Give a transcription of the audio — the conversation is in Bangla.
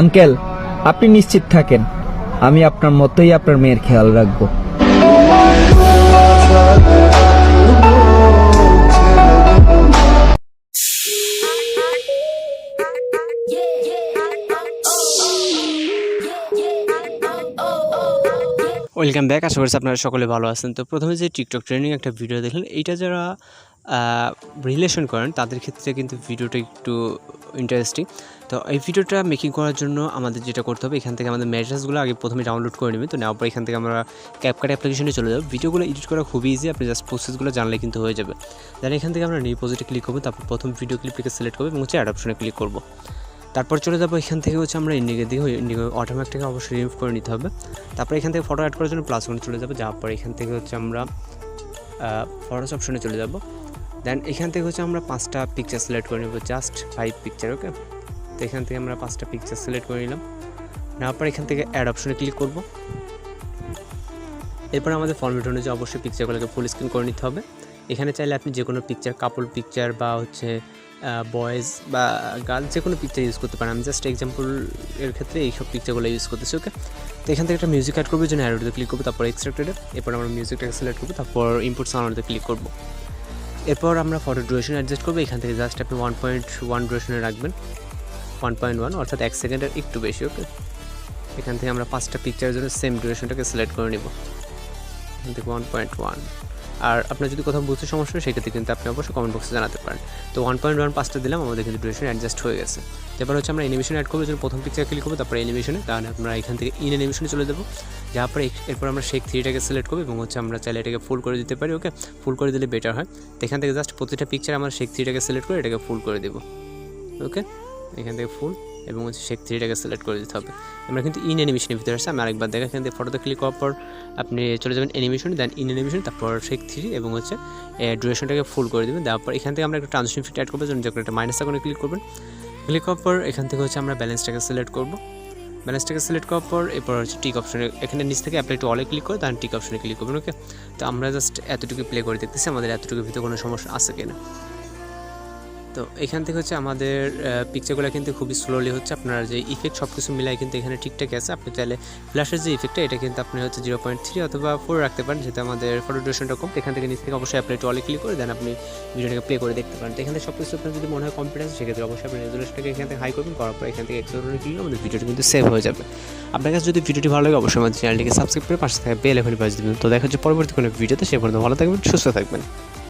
আঙ্কেল, আপনি নিশ্চিত থাকেন, আমি আপনার মতোই আপনার মেয়ের খেয়াল রাখবো। Welcome back. আশা করছি আপনারা সকলে ভালো আছেন। তো প্রথমে যে টিকটক ট্রেন্ডিং একটা ভিডিও দেখলেন, এইটা যারা রিলেশন করেন তাদের ক্ষেত্রে কিন্তু ভিডিওটা একটু ইন্টারেস্টিং। তো এই ভিডিওটা মেকিং করার জন্য আমাদের যেটা করতে হবে, এখান থেকে আমাদের মেজার্সগুলো আগে প্রথমে ডাউনলোড করে নেবেন। তো নেওয়ার পর এখান থেকে আমরা ক্যাপকাট অ্যাপ্লিকেশনে চলে যাব। ভিডিওগুলো এডিট করা খুবই ইজি, আপনি জাস্ট প্রসেসগুলো জানলে কিন্তু হয়ে যাবে। দেন এখান থেকে আমরা নিউ প্রজেক্টে ক্লিক করবো, তারপর প্রথম ভিডিও ক্লিপটাকে সিলেক্ট করবো এবং অ্যাড অপশনে ক্লিক করবো। তারপর চলে যাবো এখান থেকে আমরা ইন্ডিকের দিকে, ইন্ডিকে অটোমেটিকটাকে অবশ্যই রিমুভ করে নিতে হবে। তারপর এখান থেকে ফটো অ্যাড করার জন্য প্লাস ওয়ানে চলে যাবো, যাওয়ার পর এখান থেকে আমরা ফটোস অপশনে চলে যাব। দেন এখান থেকে আমরা 5টা পিকচার সিলেক্ট করে নেব, জাস্ট 5 পিকচার। ওকে, তো এখান থেকে আমরা 5টা পিকচার সিলেক্ট করে নিলাম। নেওয়ার পর এখান থেকে অ্যাড অপশনে ক্লিক করব। এরপর আমাদের ফরম্যাট অনুযায়ী অবশ্যই পিকচারগুলোকে ফুল স্ক্রিন করে নিতে হবে। এখানে চাইলে আপনি যে কোনো পিকচার, কাপল পিকচার বা বয়েজ বা গার্ল, যে কোনো পিকচার ইউজ করতে পারেন। আমি জাস্ট এক্সাম্পল এর ক্ষেত্রে এইসব পিকচারগুলো ইউজ করতেছি। ওকে, তো এখান থেকে একটা মিউজিক অ্যাড করবো, জন্য অ্যাডোতে ক্লিক করবো, তারপর এক্সট্রাক্টেডে। এরপর আমরা মিউজিকটাকে সিলেক্ট করবো, তারপর ইনপুট সাউন্ডে ক্লিক করবো। এরপর আমরা ফটো ডিউরেশন অ্যাডজাস্ট করবো। এখান থেকে জাস্ট আপনি 1.1 ডিউরেশনে রাখবেন, 1.1 অর্থাৎ 1 সেকেন্ডের একটু বেশি। ওকে, এখান থেকে আমরা 5টা পিকচারের জন্য সেম ডিউরেশনটাকে সিলেক্ট করে নেব। এখান থেকে 1.1। আর আপনার যদি কোথাও বুঝতে সমস্যা হয় সেক্ষেত্রে কিন্তু আপনি অবশ্যই কমেন্ট বক্সে জানাতে পারেন। তো 1.1 5টা দিলাম, আমাদের কিন্তু ডিউরেশন অ্যাডজাস্ট হয়ে গেছে। এবার আমরা অ্যানিমেশন অ্যাড করবো, জন্য প্রথম পিকচার ক্লিক করবো, তারপর অ্যানিমেশনে। কারণ আমরা এখান থেকে ইন অ্যানিমেশনে চলে যাবো, যাওয়ার পরে এরপর আমরা শেক 3টাকে সিলেক্ট করবো এবং আমরা চাইলে এটাকে ফুল করে দিতে পারি। ওকে, ফুল করে দিলে বেটার হয়। তো এখান থেকে জাস্ট প্রতিটা পিকচার আমরা শেক 3টাকে সিলেক্ট করে এটাকে ফুল করে দেবো। ওকে, এখান থেকে ফুল এবং শেক 3টাকে সিলেক্ট করে দিতে হবে। আমরা কিন্তু ইন অ্যানিমেশনের ভিতরে আসছে। আমি আরেকবার দেখা, এখান থেকে ফটোতে ক্লিক করার পর আপনি চলে যাবেন অ্যানিমেশন, দেন ইন অ্যানিমেশন, তারপর শেক 3 এবং ডিউরেশনটাকে ফুল করে দেবেন। দেওয়ার পর এখান থেকে আমরা একটা ট্রানজিশন ফিট অ্যাড করবো, জন্য যখন একটা মাইনাস আইকনে ক্লিক করবেন। ক্লিক করার পর এখান থেকে আমরা ব্যালেন্সটাকে সিলেক্ট করবো। ব্যালেন্সটাকে সিলেক্ট করার পর এরপর টিক অপশনে, এখানে নিচ থেকে অ্যাপ্লাই টু অলে ক্লিক করে দেন টিক অপশনে ক্লিক করবেন। ওকে, তো আমরা জাস্ট এতটুকু প্লে করে দেখতেছি আমাদের এতটুকুর ভিতরে কোনো সমস্যা আছে কিনা। তো এখান থেকে আমাদের পিকচারগুলো কিন্তু খুবই স্লোলি হচ্ছে। আপনার যে ইফেক্ট সব কিছু মিলাই কিন্তু এখানে ঠিকঠাক আছে। আপনি চাইলে ফ্ল্যাশের যে ইফেক্টটা, এটা কিন্তু আপনি 0.3 অথবা 4 রাখতে পারেন, যেহেতু আমাদের ফটো ডিউরেশনটা কম। এখান থেকে নিচ থেকে অবশ্যই অ্যাপ্লাই টু অলে ক্লিক করে দেন আপনি ভিডিওটাকে প্লে করে দেখতে পারেন। তো এখান থেকে সব কিছু আপনার যদি মনে হয় কনফিডেন্স, সেক্ষেত্রে অবশ্যই আপনি রেজুলেশনটাকে এখান থেকে হাই করবেন। করার পর এখান থেকে এক্সট্রাক্ট ক্লিক আমাদের ভিডিওটা কিন্তু সেভ হয়ে যাবে। আপনার কাছে যদি ভিডিওটি ভালো লাগে অবশ্যই আমাদের চ্যানেলটিকে সাবস্ক্রাইব করে পাশে থাকা বেল আইকনে বাজিয়ে দিবেন। তো দেখা হচ্ছে পরবর্তী কোনো ভিডিওতে। সে পর্যন্ত ভালো থাকবেন, সুস্থ থাকবেন।